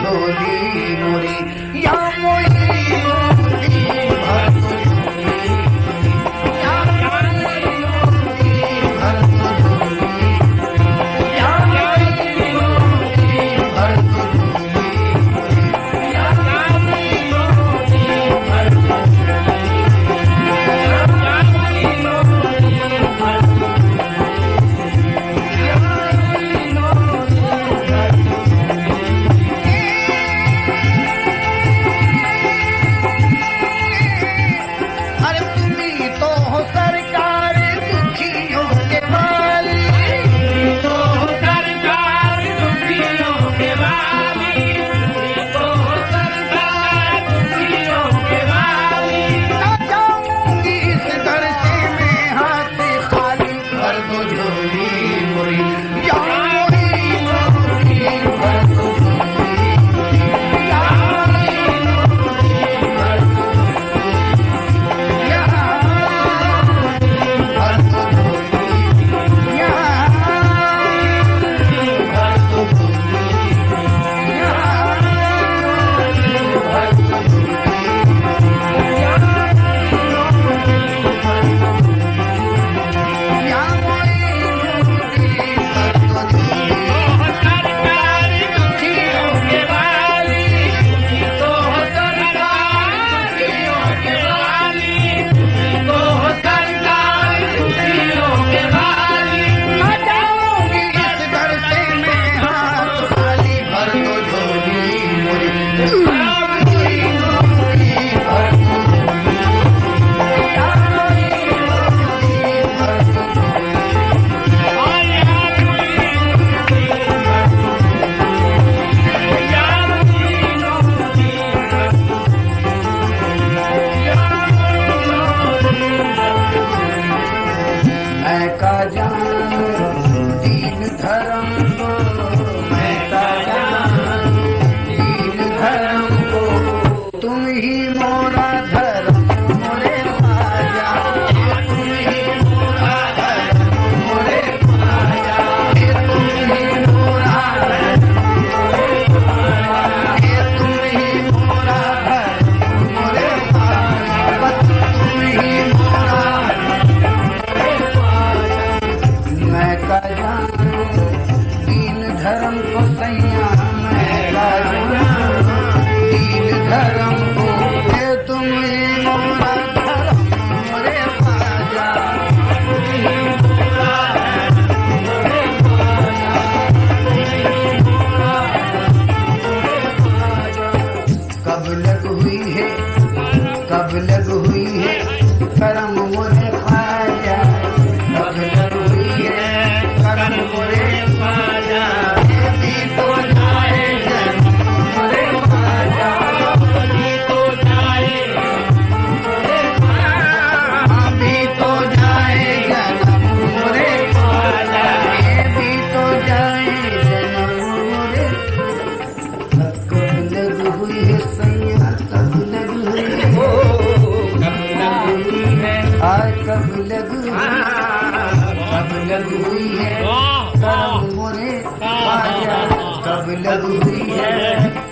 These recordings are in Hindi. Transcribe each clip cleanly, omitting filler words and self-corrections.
झोली मोरी या मोरी मोरी भर दो झोली या मोरी मोरी भर दो झोली या मोरी मोरी भर दो झोली या मोरी मोरी भर दो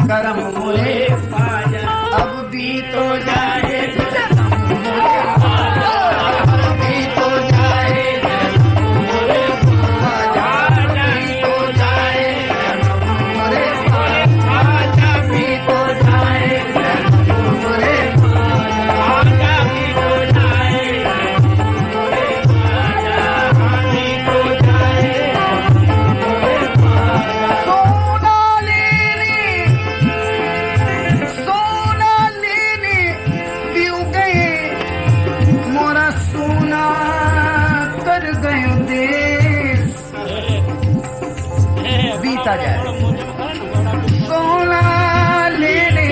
करम मोरे पाया अब भी तो जाए सोना लेने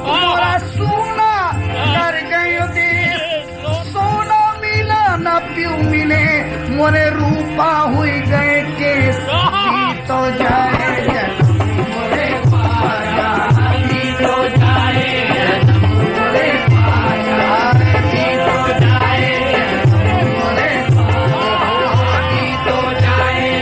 मोरा सोना कर गयो देश सोना मिला न प्यू मिले मोरे रूपा हुई गए केस तो जाए मोरे पाया तो जाए मोरे पाया तो जाए मोरे पाया तो जाए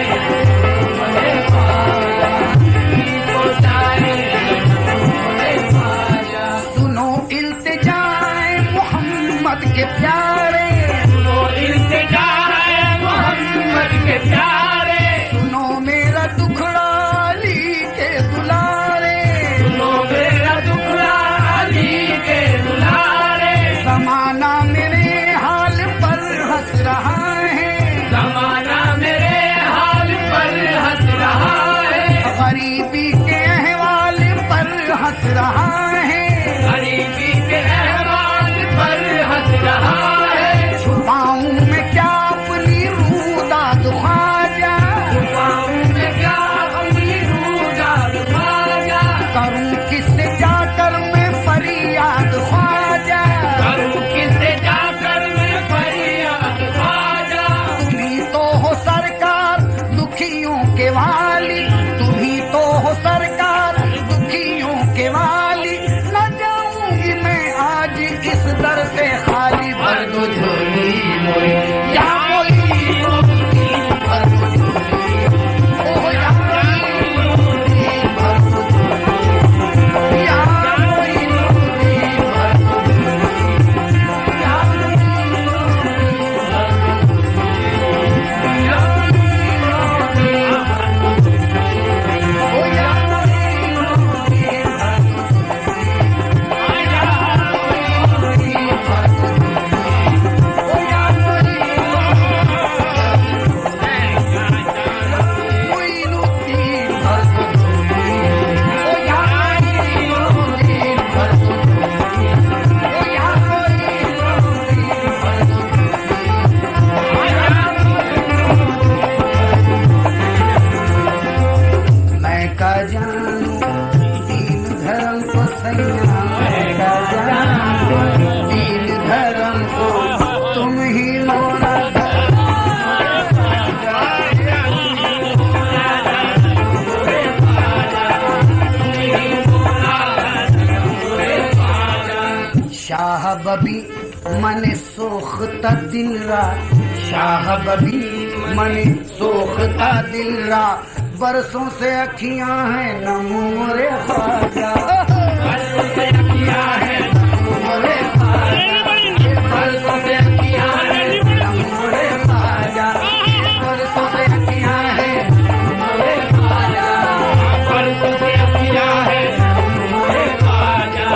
गरीबी के अहवाल पर हंस रहा है, गरीबी के अहवाल पर हंस रहा है। छुपाऊं मैं क्या अपनी रूदाद ख्वाजा, छुपाऊं मैं क्या अपनी रूदाद ख्वाजा, करूं किससे जाकर मैं फरियाद ख्वाजा, करूं किससे जाकर मैं फरियाद ख्वाजा। तुम्ही तो हो सरकार दुखियों के वाली, तुम्ही तो हो सरकार दुखियों के वाली। न जाऊंगी मैं आज इस दर से खाली, भर दो झोली मोरी या मोरी भर दो झोली, ओह या मोरी भर दो झोली, या मोरी भर दो झोली, या ओ या मैं का जानू दीन धर्म को सैया, मैं का जानू दीन धर्म को, तुम ही मोरा शाह बबी मन सोखता दिल रात, शाह बबी मन सोखता दिल रात। बरसों से अखियां हैं नमूरे ख्वाजा, बरसों से अखियां हैं नमूरे ख्वाजा, बरसों से अखियां हैं नमूरे ख्वाजा, बरसों से अखियां हैं नमूरे ख्वाजा, बरसों से अखियां हैं नमूरे ख्वाजा,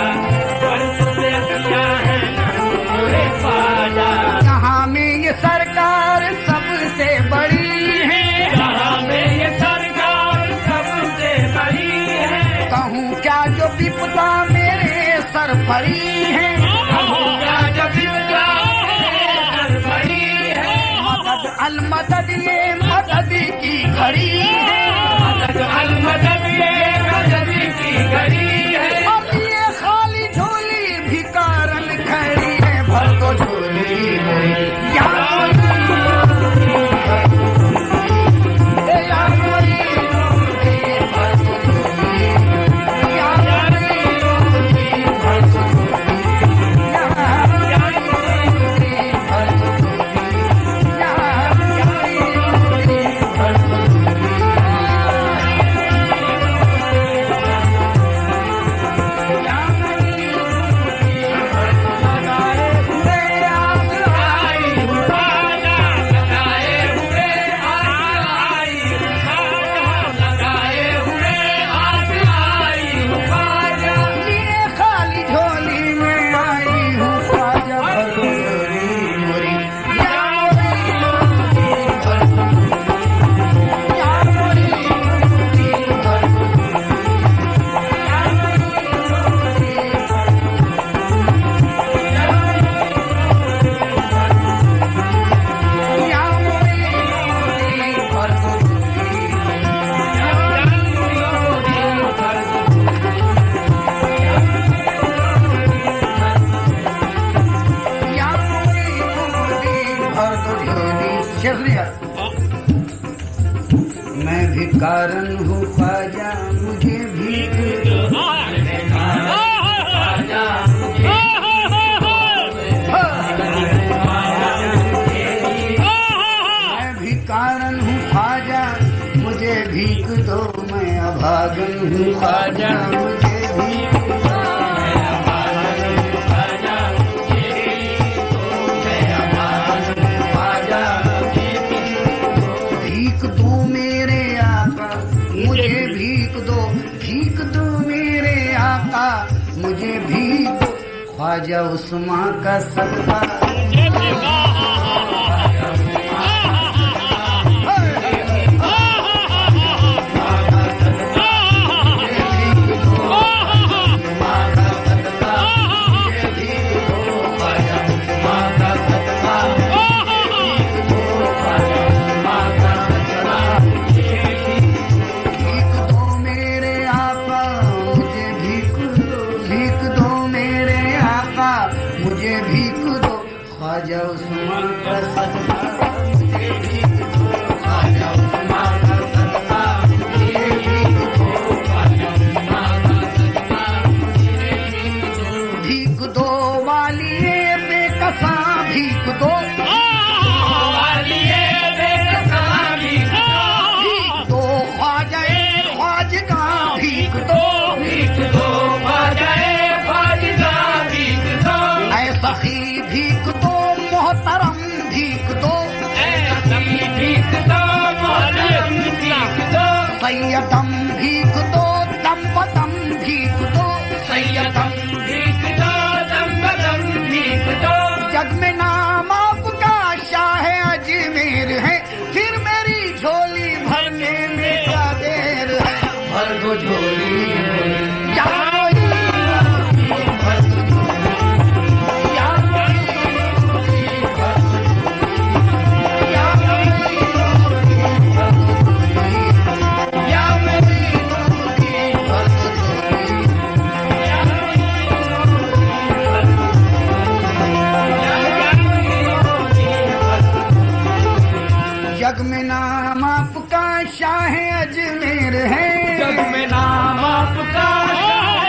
बरसों से अखियां हैं नमूरे ख्वाजा। यहाँ में ये सरकार सबसे बड़ी है, यहाँ में ये सरकार सबसे बड़ी है। कहूँ क्या जो विपदा मेरे सर पड़ी है, कहूँगा जब विपदा मेरे सर पड़ी है। मदद अल मदद ये मदद की घड़ी है, मदद अल मदद ये मदद की घड़ी है। अब ये खाली झोली भिकारन खड़ी है, भर दो झोली मोरी या मोरी, ए या मोरी भर दो झोली, या मोरी भर दो झोली, या मोरी भर दो झोली, या मोरी भर दो झोली। मैं भिकारन हूँ ख्वाजा मुझे भीख दो, मैं भिकारन हूँ ख्वाजा मुझे भीख दो, मैं अभागन हूँ ख्वाजा मुझे भीख दो, मैं अभागन हूँ ख्वाजा मुझे भीख दो, मैं अभागन हूँ ख्वाजा मुझे भीख दो मेरे आका मुझे भीख दो, भीख दो मेरे आका मुझे भीख दो, ख्वाजा उस्मा का सदका भीख दो दम्पतम भीख दो, सैयदम भीख दो, दम्पतम भीख दो। जग में नाम आपका शाह अजमेर है, फिर मेरी झोली भरने में क्या देर है। भर दो झोली, या जग में नाम आपका शाह अजमेर है, जग में नाम आपका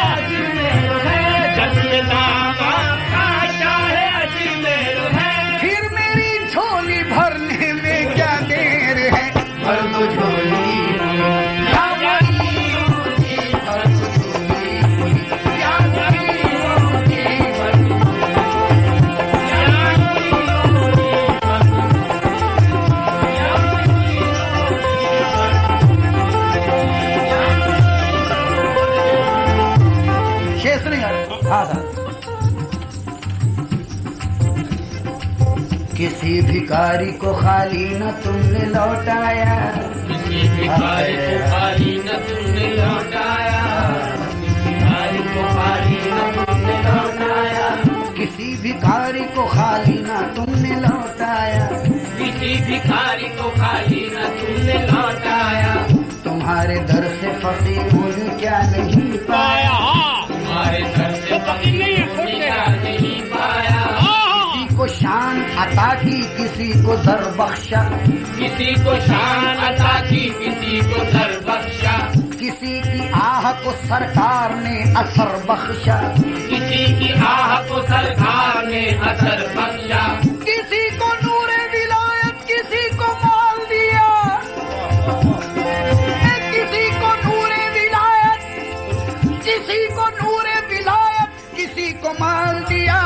अजमेर है, जग में नाम आपका शाह अजमेर है। फिर मेरी झोली भरने में क्या देर है। भर दो झोली, या वली, भर दो झोली, या वली, भर दो शेष नहीं है। हाँ सर। किसी भिखारी को खाली न तुमने लौटाया, किसी भिखारी को खाली न तुमने लौटाया, भिखारी को खाली न तुमने लौटाया, किसी भिखारी को खाली न तुमने लौटाया, किसी भिखारी को खाली न तुमने लौटाया। तुम्हारे दर से फकीर मुझे क्या नहीं पाया, तुम्हारे घर से फकीर क्या नहीं पाया। किसी को शान अता की किसी को दर बख्शा, किसी को शान अता की किसी को सर बख्शा, किसी की आह को सरकार ने असर बख्शा, किसी की आह को सरकार ने असर बख्शा। किसी को नूरे विलायत किसी को माल दिया, किसी को नूरे विलायत किसी को नूरे विलायत किसी को माल दिया।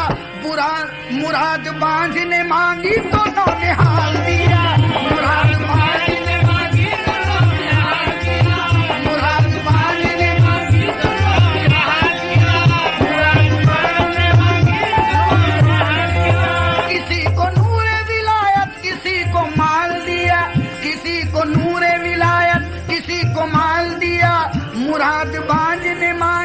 मुराद बांझ ने मांगी तो नौने हाल दिया, मुराद बांझ ने मांगी तो नौने हाल दिया, मुराद बांझ ने मांगी तो नौने हाल दिया, मुराद बांझ ने मांगी तो नौने हाल दिया। किसी को नूरे विलायत किसी को माल दिया, किसी को नूरे विलायत किसी को माल दिया। मुराद बांझ ने मांगी